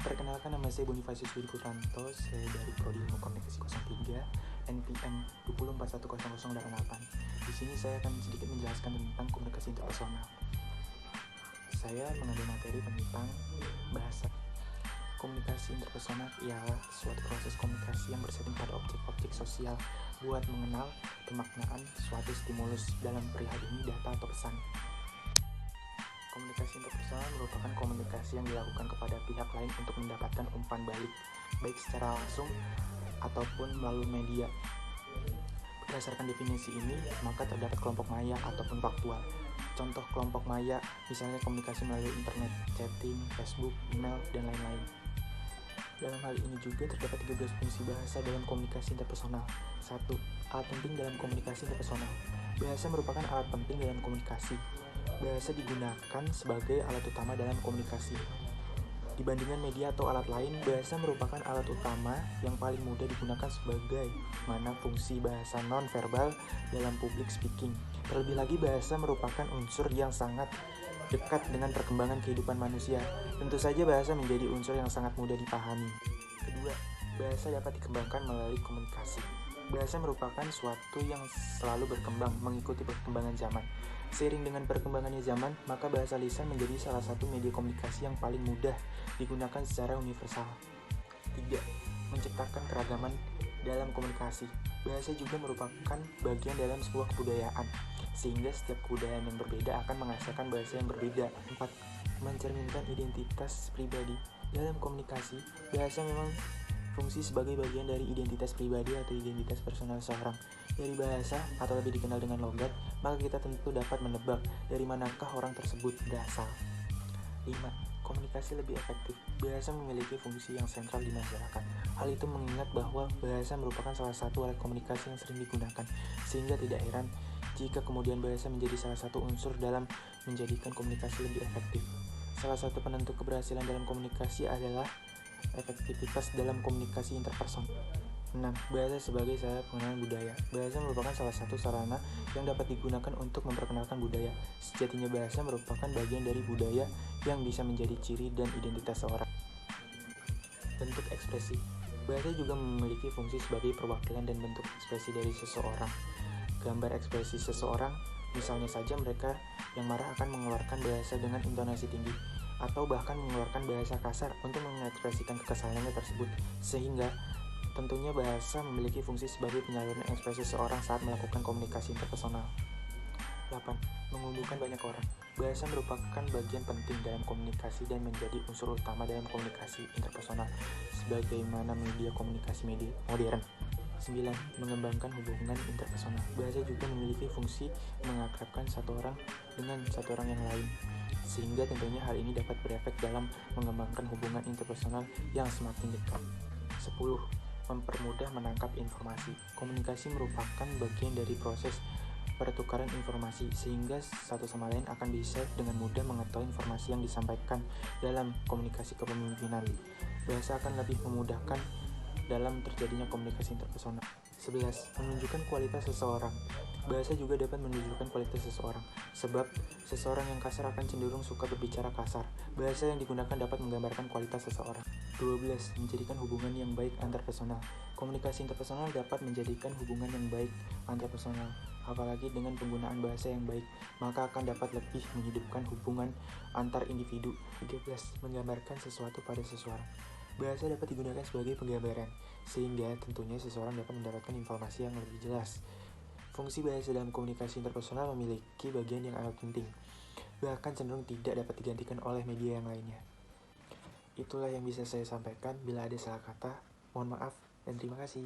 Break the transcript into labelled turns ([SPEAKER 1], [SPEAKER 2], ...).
[SPEAKER 1] Perkenalkan, nama saya Bonifasius Widi Putranto, saya dari Prodi Ilmu Komunikasi 03, NPM 2410088. Di sini saya akan sedikit menjelaskan tentang komunikasi interpersonal. Saya mengambil materi tentang bahasa. Komunikasi interpersonal ialah suatu proses komunikasi yang bersetting pada objek-objek sosial buat mengenal pemaknaan suatu stimulus, dalam perihal ini data atau pesan. Komunikasi interpersonal merupakan komunikasi yang dilakukan kepada pihak lain untuk mendapatkan umpan balik, baik secara langsung ataupun melalui media. Berdasarkan definisi ini, maka terdapat kelompok maya ataupun faktual. Contoh kelompok maya, misalnya komunikasi melalui internet, chatting, Facebook, email, dan lain-lain. Dalam hal ini juga terdapat 13 fungsi bahasa dalam komunikasi interpersonal. 1. Alat penting dalam komunikasi interpersonal. Bahasa merupakan alat penting dalam komunikasi. Bahasa digunakan sebagai alat utama dalam komunikasi. Dibandingkan media atau alat lain, bahasa merupakan alat utama yang paling mudah digunakan sebagai mana fungsi bahasa non-verbal dalam public speaking. Terlebih lagi, bahasa merupakan unsur yang sangat dekat dengan perkembangan kehidupan manusia. Tentu saja bahasa menjadi unsur yang sangat mudah dipahami. Kedua, bahasa dapat dikembangkan melalui komunikasi. Bahasa merupakan suatu yang selalu berkembang mengikuti perkembangan zaman. Seiring dengan perkembangannya zaman, maka bahasa lisan menjadi salah satu media komunikasi yang paling mudah digunakan secara universal. 3. Menciptakan keragaman dalam komunikasi. Bahasa juga merupakan bagian dalam sebuah kebudayaan, sehingga setiap kebudayaan yang berbeda akan menghasilkan bahasa yang berbeda. 4. Mencerminkan identitas pribadi. Dalam komunikasi, bahasa memang fungsi sebagai bagian dari identitas pribadi atau identitas personal seseorang. Dari bahasa, atau lebih dikenal dengan logat, maka kita tentu dapat menebak dari manakah orang tersebut berasal. 5. Komunikasi lebih efektif. Bahasa memiliki fungsi yang sentral di masyarakat. Hal itu mengingat bahwa bahasa merupakan salah satu alat komunikasi yang sering digunakan, sehingga tidak heran jika kemudian bahasa menjadi salah satu unsur dalam menjadikan komunikasi lebih efektif. Salah satu penentu keberhasilan dalam komunikasi adalah efektivitas dalam komunikasi interpersonal. 6. Bahasa sebagai sarana pengenalan budaya. Bahasa merupakan salah satu sarana yang dapat digunakan untuk memperkenalkan budaya. Sejatinya bahasa merupakan bagian dari budaya yang bisa menjadi ciri dan identitas seorang. Bentuk ekspresi. Bahasa juga memiliki fungsi sebagai perwakilan dan bentuk ekspresi dari seseorang. Gambar ekspresi seseorang, misalnya saja mereka yang marah akan mengeluarkan bahasa dengan intonasi tinggi, atau bahkan mengeluarkan bahasa kasar untuk mengekspresikan kekesalannya tersebut, sehingga tentunya bahasa memiliki fungsi sebagai penyaluran ekspresi seseorang saat melakukan komunikasi interpersonal. 8. Mengumpulkan banyak orang. Bahasa merupakan bagian penting dalam komunikasi dan menjadi unsur utama dalam komunikasi interpersonal sebagaimana media komunikasi modern. 9. Mengembangkan hubungan interpersonal. Bahasa juga memiliki fungsi mengakrabkan satu orang dengan satu orang yang lain, sehingga tentunya hal ini dapat berefek dalam mengembangkan hubungan interpersonal yang semakin dekat. 10. Mempermudah menangkap informasi. Komunikasi merupakan bagian dari proses pertukaran informasi, sehingga satu sama lain akan bisa dengan mudah mengetahui informasi yang disampaikan dalam komunikasi kepemimpinan. Bahasa akan lebih memudahkan dalam terjadinya komunikasi interpersonal. 11. Menunjukkan kualitas seseorang. Bahasa juga dapat menunjukkan kualitas seseorang, sebab seseorang yang kasar akan cenderung suka berbicara kasar. Bahasa yang digunakan dapat menggambarkan kualitas seseorang. 12. Menjadikan hubungan yang baik antarpersonal. Komunikasi interpersonal dapat menjadikan hubungan yang baik antarpersonal, apalagi dengan penggunaan bahasa yang baik, maka akan dapat lebih menghidupkan hubungan antar individu. 13. Menggambarkan sesuatu pada seseorang. Bahasa dapat digunakan sebagai penggambaran, sehingga tentunya seseorang dapat mendapatkan informasi yang lebih jelas. Fungsi bahasa dalam komunikasi interpersonal memiliki bagian yang amat penting, bahkan cenderung tidak dapat digantikan oleh media yang lainnya. Itulah yang bisa saya sampaikan. Bila ada salah kata, mohon maaf dan terima kasih.